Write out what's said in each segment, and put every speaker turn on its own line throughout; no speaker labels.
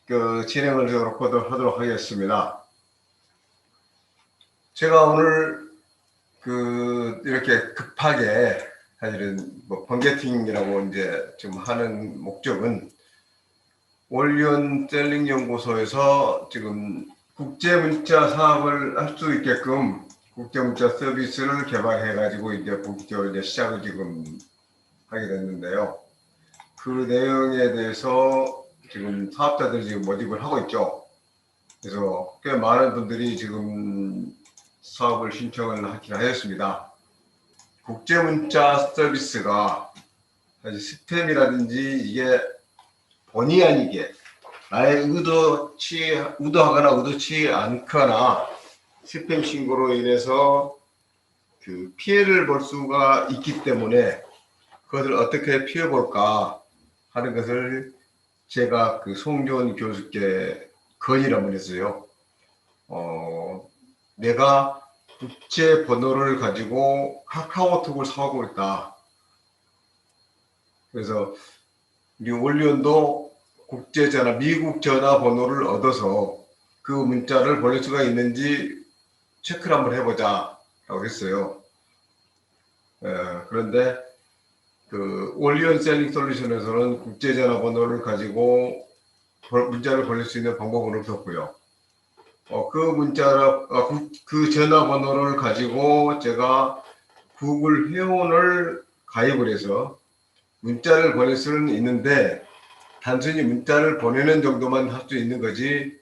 진행을 하도록 하겠습니다. 제가 오늘 이렇게 급하게 사실은 번개팅이라고 이제 지금 하는 목적은 올리온 셀링 연구소에서 지금 국제문자 사업을 할 수 있게끔 국제문자 서비스를 개발해 가지고 이제 본격적으로 이제 시작을 지금 하게 됐는데요. 그 내용에 대해서 지금 사업자들이 지금 모집을 하고 있죠. 그래서 꽤 많은 분들이 지금 사업을 신청을 하였습니다. 국제문자 서비스가 사실 스팸이라든지 이게 본의 아니게 나의 의도하거나 의도치 않거나 스팸 신고로 인해서 피해를 볼 수가 있기 때문에 그것을 어떻게 피해볼까 하는 것을 제가 송지원 교수께 건의를 한번 했어요. 내가 국제 번호를 가지고 카카오톡을 사오고 있다. 그래서 우리 올리온도 국제 전화, 미국 전화 번호를 얻어서 그 문자를 보낼 수가 있는지 체크를 한번 해보자 라고 했어요. 그런데 올리온 셀링 솔루션에서는 국제 전화 번호를 가지고 문자를 보낼 수 있는 방법은 없었고요. 그 전화번호를 가지고 제가 구글 회원을 가입을 해서 문자를 보낼 수는 있는데 단순히 문자를 보내는 정도만 할 수 있는 거지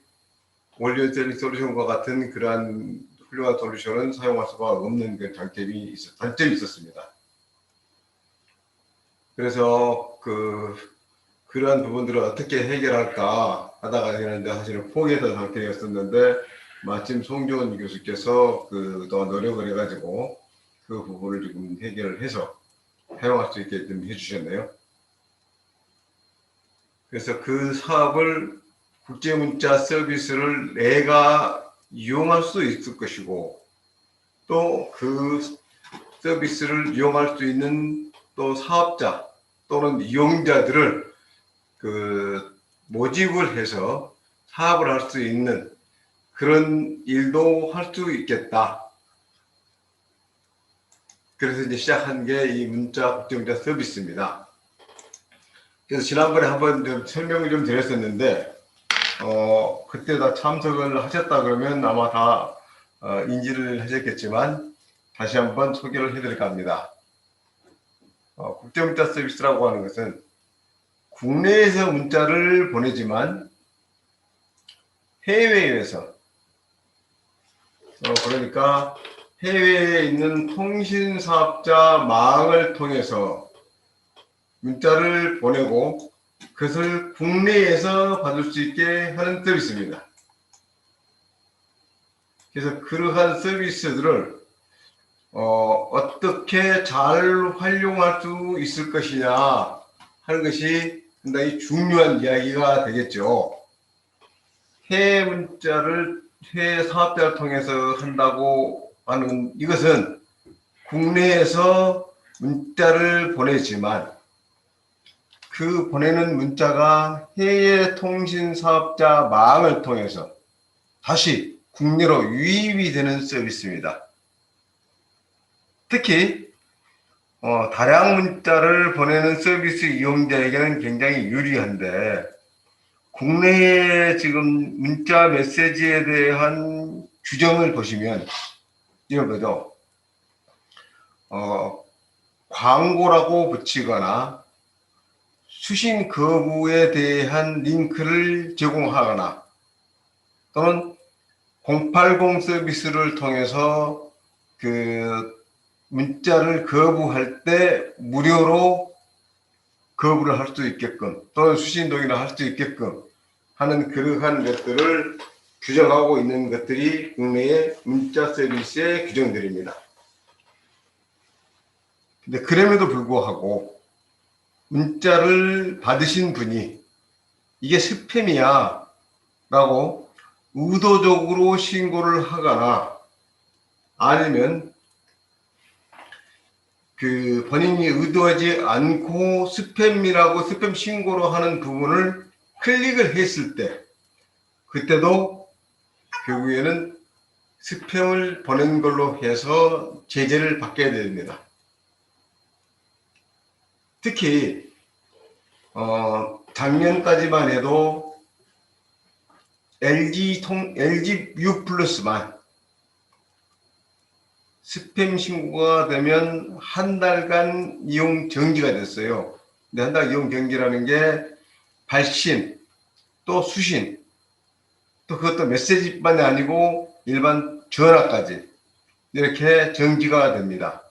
올리온 셀링 솔루션과 같은 그러한 훌륭한 솔루션은 사용할 수가 없는 단점이 있었습니다. 그래서 그런 부분들을 어떻게 해결할까 하다가 사실은 포기했던 상태였었는데 마침 송지원 교수께서 더 노력을 해가지고 그 부분을 지금 해결을 해서 사용할 수 있게 좀 해주셨네요. 그래서 그 사업을 국제문자 서비스를 내가 이용할 수 있을 것이고 또 그 서비스를 이용할 수 있는 또 사업자 또는 이용자들을 모집을 해서 사업을 할 수 있는 그런 일도 할 수 있겠다. 그래서 이제 시작한 게 이 국제문자 서비스입니다. 그래서 지난번에 한번 좀 설명을 좀 드렸었는데 그때 다 참석을 하셨다 그러면 아마 다 인지를 하셨겠지만 다시 한번 소개를 해드릴까 합니다. 국제문자 서비스라고 하는 것은 국내에서 문자를 보내지만 해외에서 그러니까 해외에 있는 통신사업자망을 통해서 문자를 보내고 그것을 국내에서 받을 수 있게 하는 서비스입니다. 그래서 그러한 서비스들을 어떻게 잘 활용할 수 있을 것이냐 하는 것이 상당히 중요한 이야기가 되겠죠. 해외 문자를 해외 사업자를 통해서 한다고 하는 이것은 국내에서 문자를 보내지만 그 보내는 문자가 해외 통신 사업자 망을 통해서 다시 국내로 유입이 되는 서비스입니다. 특히 다량 문자를 보내는 서비스 이용자에게는 굉장히 유리한데 국내에 지금 문자 메시지에 대한 규정을 보시면 이런 거죠. 광고라고 붙이거나 수신 거부에 대한 링크를 제공하거나 또는 080 서비스를 통해서 문자를 거부할 때 무료로 거부를 할 수 있게끔 또는 수신 동의를 할 수 있게끔 하는 그러한 것들을 규정하고 있는 것들이 국내의 문자 서비스의 규정들입니다. 근데 그럼에도 불구하고 문자를 받으신 분이 이게 스팸이야 라고 의도적으로 신고를 하거나 아니면 본인이 의도하지 않고 스팸이라고 스팸 신고로 하는 부분을 클릭을 했을 때 그때도 결국에는 스팸을 보낸 걸로 해서 제재를 받게 됩니다. 특히 작년까지만 해도 LG U 플러스만 스팸 신고가 되면 한 달간 이용 정지가 됐어요. 근데 한 달 이용 정지라는 게 발신, 또 수신, 또 그것도 메시지뿐만이 아니고 일반 전화까지 이렇게 정지가 됩니다.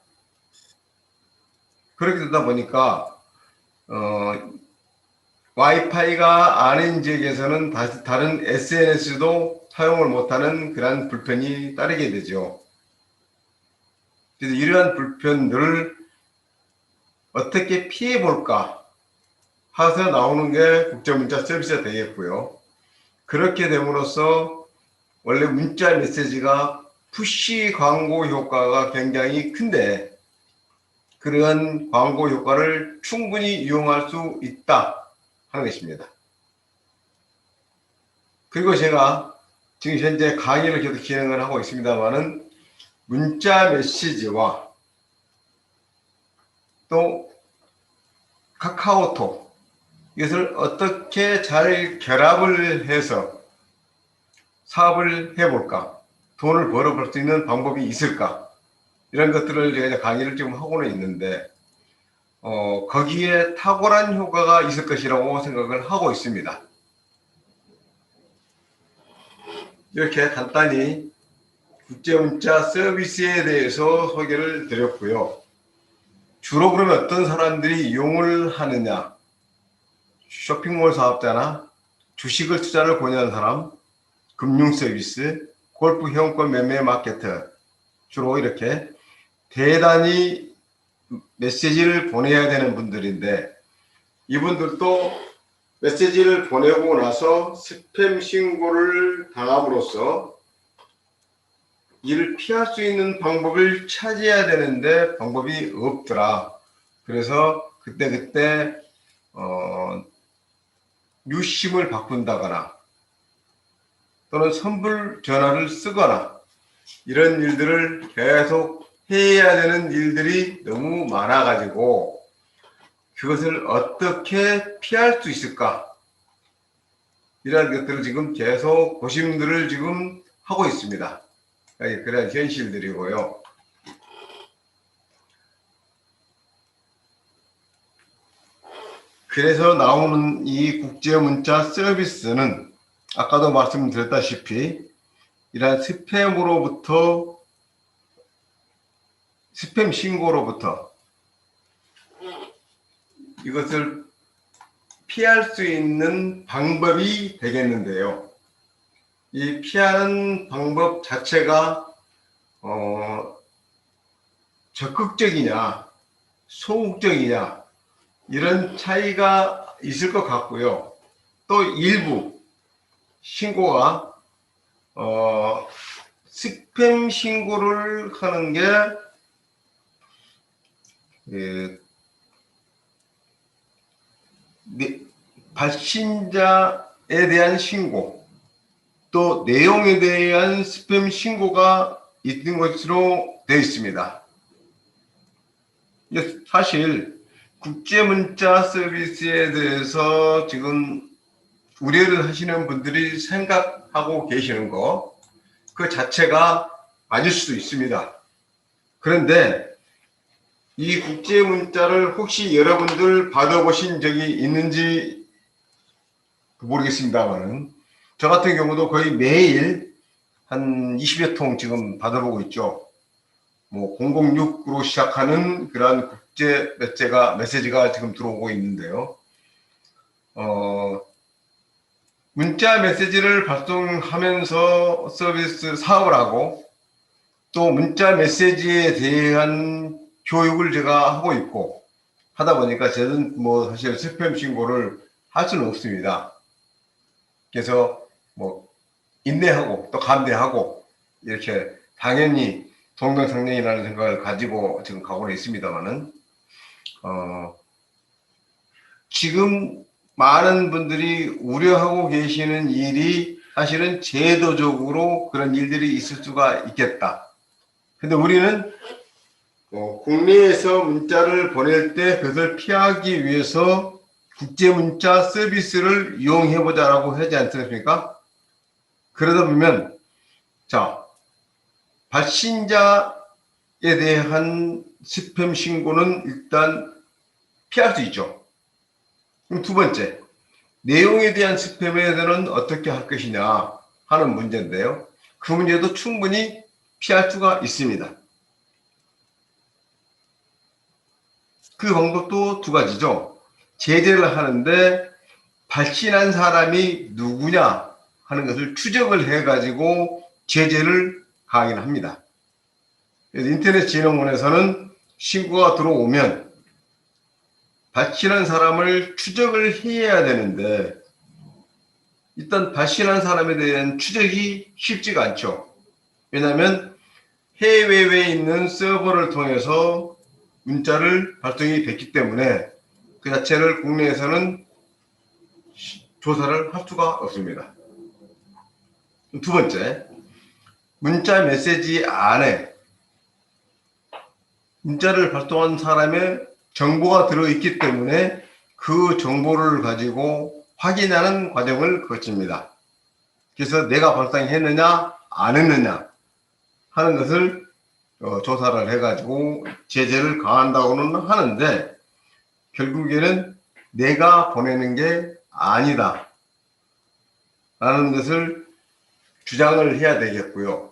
그렇게 되다 보니까 와이파이가 아닌 지역에서는 다른 SNS도 사용을 못하는 그런 불편이 따르게 되죠. 그래서 이러한 불편들을 어떻게 피해 볼까 해서 나오는 게 국제문자 서비스가 되겠고요. 그렇게 됨으로써 원래 문자 메시지가 푸시 광고 효과가 굉장히 큰데 그러한 광고 효과를 충분히 이용할 수 있다 하는 것입니다. 그리고 제가 지금 현재 강의를 계속 진행을 하고 있습니다만은 문자 메시지와 또 카카오톡 이것을 어떻게 잘 결합을 해서 사업을 해볼까, 돈을 벌어볼 수 있는 방법이 있을까, 이런 것들을 제가 강의를 지금 하고는 있는데 거기에 탁월한 효과가 있을 것이라고 생각을 하고 있습니다. 이렇게 간단히 국제문자 서비스에 대해서 소개를 드렸고요. 주로 그러면 어떤 사람들이 이용을 하느냐? 쇼핑몰 사업자나 주식을 투자를 권유하는 사람, 금융 서비스, 골프 회원권 매매 마케터, 주로 이렇게 대단히 메시지를 보내야 되는 분들인데 이분들도 메시지를 보내고 나서 스팸 신고를 당함으로써 이를 피할 수 있는 방법을 찾아야 되는데 방법이 없더라. 그래서 그때 유심을 바꾼다거나 또는 선불 전화를 쓰거나 이런 일들을 계속 해야 되는 일들이 너무 많아가지고 그것을 어떻게 피할 수 있을까? 이런 것들을 지금 계속 고심들을 지금 하고 있습니다. 그런 현실들이고요. 그래서 나오는 이 국제문자 서비스는 아까도 말씀드렸다시피 이러한 스팸 신고로부터 이것을 피할 수 있는 방법이 되겠는데요. 이 피하는 방법 자체가 적극적이냐 소극적이냐 이런 차이가 있을 것 같고요. 또 일부 신고가 스팸 신고를 하는 게 발신자에 대한 신고 또 내용에 대한 스팸 신고가 있는 것으로 되어 있습니다. 사실 국제문자 서비스에 대해서 지금 우려를 하시는 분들이 생각하고 계시는 거 그 자체가 맞을 수도 있습니다. 그런데 이 국제문자를 혹시 여러분들 받아보신 적이 있는지 모르겠습니다만 저 같은 경우도 거의 매일 한 20여 통 지금 받아보고 있죠. 뭐 006으로 시작하는 그러한 국제 메시지가 지금 들어오고 있는데요. 문자 메시지를 발송하면서 서비스 사업을 하고 또 문자 메시지에 대한 교육을 제가 하고 있고 하다 보니까 저는 뭐 사실 스팸 신고를 할 수는 없습니다. 그래서 뭐 인내하고 또 감내하고 이렇게 당연히 동병상련이라는 생각을 가지고 지금 가고는 있습니다만은 지금 많은 분들이 우려하고 계시는 일이 사실은 제도적으로 그런 일들이 있을 수가 있겠다. 근데 우리는 국내에서 문자를 보낼 때 그것을 피하기 위해서 국제 문자 서비스를 이용해 보자라고 하지 않습니까? 그러다 보면 자, 발신자에 대한 스팸 신고는 일단 피할 수 있죠. 그럼 두 번째, 내용에 대한 스팸에 대해서는 어떻게 할 것이냐 하는 문제인데요. 그 문제도 충분히 피할 수가 있습니다. 그 방법도 두 가지죠. 제재를 하는데 발신한 사람이 누구냐 하는 것을 추적을 해가지고 제재를 가하긴 합니다. 그래서 인터넷진흥원에서는 신고가 들어오면 발신한 사람을 추적을 해야 되는데 일단 발신한 사람에 대한 추적이 쉽지가 않죠. 왜냐하면 해외에 있는 서버를 통해서 문자를 발송이 됐기 때문에 그 자체를 국내에서는 조사를 할 수가 없습니다. 두 번째, 문자 메시지 안에 문자를 발송한 사람의 정보가 들어있기 때문에 그 정보를 가지고 확인하는 과정을 거칩니다. 그래서 내가 발송했느냐 안 했느냐 하는 것을 조사를 해가지고 제재를 가한다고는 하는데 결국에는 내가 보내는 게 아니다 라는 것을 주장을 해야 되겠고요.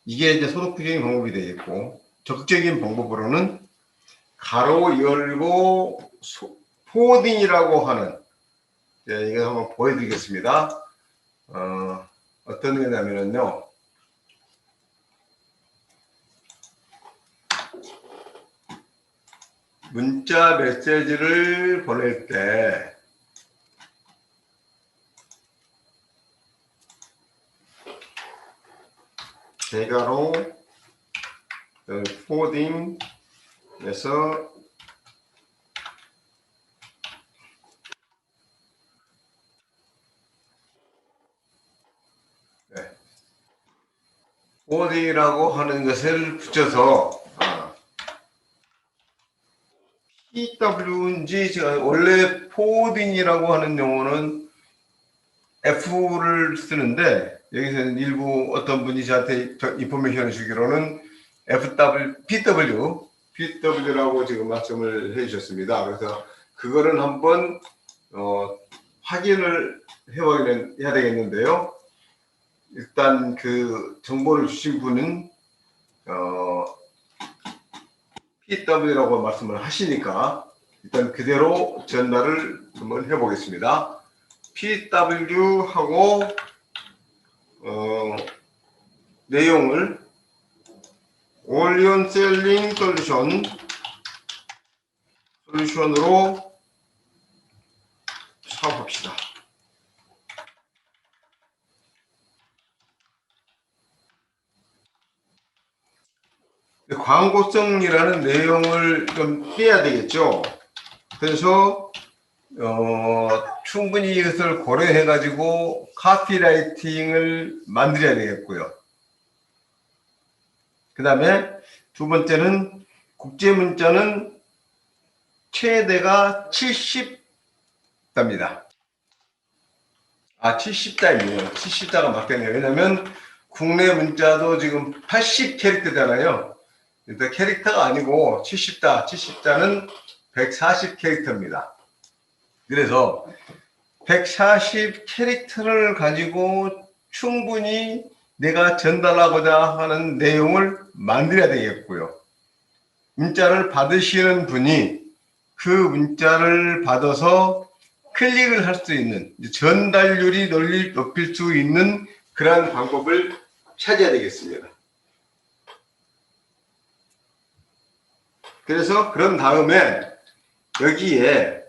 이게 이제 소득적인 방법이 되겠고 적극적인 방법으로는 가로 열고 포워딩이라고 하는 이거 한번 보여드리겠습니다. 어떤 거냐면요. 문자 메시지를 보낼 때 대괄호 포워딩에서 포워딩이라고 하는 것을 붙여서 PW인지 제가 원래 포워딩이라고 하는 용어는 F를 쓰는데 여기서는 일부 어떤 분이 저한테 인포메이션을 주기로는 PW라고 지금 말씀을 해주셨습니다. 그래서 그거는 한번 확인을 해야 되겠는데요. 일단 그 정보를 주신 분은 PW라고 말씀을 하시니까 일단 그대로 전달을 한번 해보겠습니다. PW하고 내용을 올리온 셀링 솔루션으로 사업합시다. 광고성이라는 내용을 좀 빼야 되겠죠. 그래서 충분히 이것을 고려해 가지고 카피라이팅을 만들어야 되겠고요. 그 다음에 두 번째는 국제 문자는 최대가 70자입니다. 70자이네요. 70자가 맞겠네요. 왜냐면 국내 문자도 지금 80캐릭터잖아요. 일단 캐릭터가 아니고 70자는 140캐릭터입니다. 그래서 140캐릭터를 가지고 충분히 내가 전달하고자 하는 내용을 만들어야 되겠고요. 문자를 받으시는 분이 그 문자를 받아서 클릭을 할 수 있는 전달률이 높일 수 있는 그러한 방법을 찾아야 되겠습니다. 그래서 그런 다음에 여기에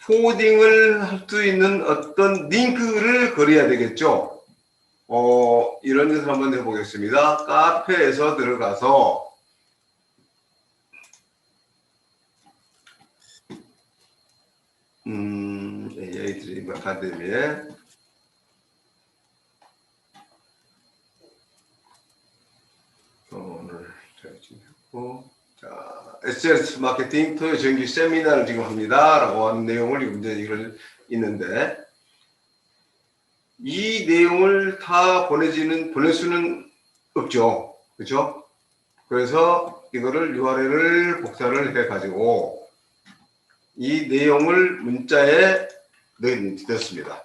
포워딩을 할 수 있는 어떤 링크를 걸어야 되겠죠. 이런 것을 한번 해보겠습니다. 카페에서 들어가서 AI 드림 아카데미에 SNS 마케팅 토요 정기 세미나를 지금 합니다라고 하는 내용을 이제 이걸 있는데 이 내용을 다 보낼 수는 없죠. 그렇죠? 그래서 이거를 URL을 복사를 해 가지고 이 내용을 문자에 넣었습니다.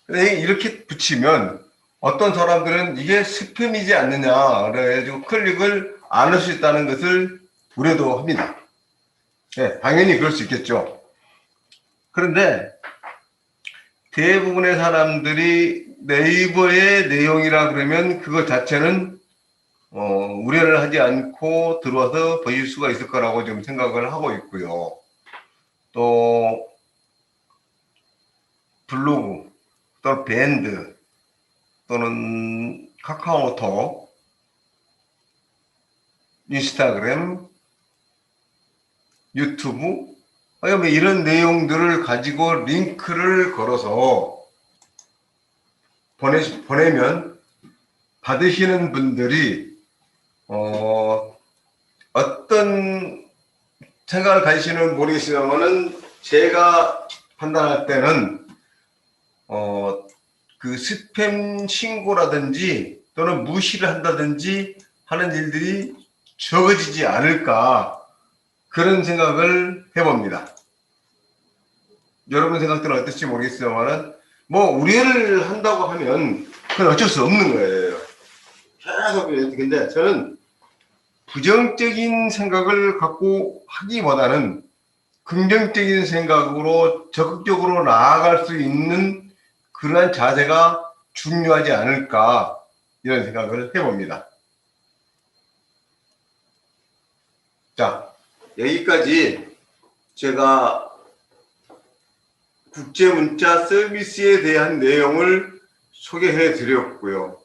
이렇게 붙이면 어떤 사람들은 이게 스팸이지 않느냐 그래가지고 클릭을 안 할 수 있다는 것을 우려도 합니다. 네, 당연히 그럴 수 있겠죠. 그런데 대부분의 사람들이 네이버의 내용이라 그러면 그것 자체는 우려를 하지 않고 들어와서 보실 수가 있을 거라고 좀 생각을 하고 있고요. 또 블로그 또 밴드 또는 카카오톡, 인스타그램, 유튜브 이런 내용들을 가지고 링크를 걸어서 보내면 받으시는 분들이 어떤 생각을 가지시는 모르겠습니다만은 제가 판단할 때는 그 스팸 신고라든지 또는 무시를 한다든지 하는 일들이 적어지지 않을까 그런 생각을 해봅니다. 여러분 생각들은 어떨지 모르겠습니다만은 뭐 우려를 한다고 하면 그건 어쩔 수 없는 거예요. 계속. 근데 저는 부정적인 생각을 갖고 하기보다는 긍정적인 생각으로 적극적으로 나아갈 수 있는 그러한 자세가 중요하지 않을까 이런 생각을 해봅니다. 자, 여기까지 제가 국제문자 서비스에 대한 내용을 소개해 드렸고요.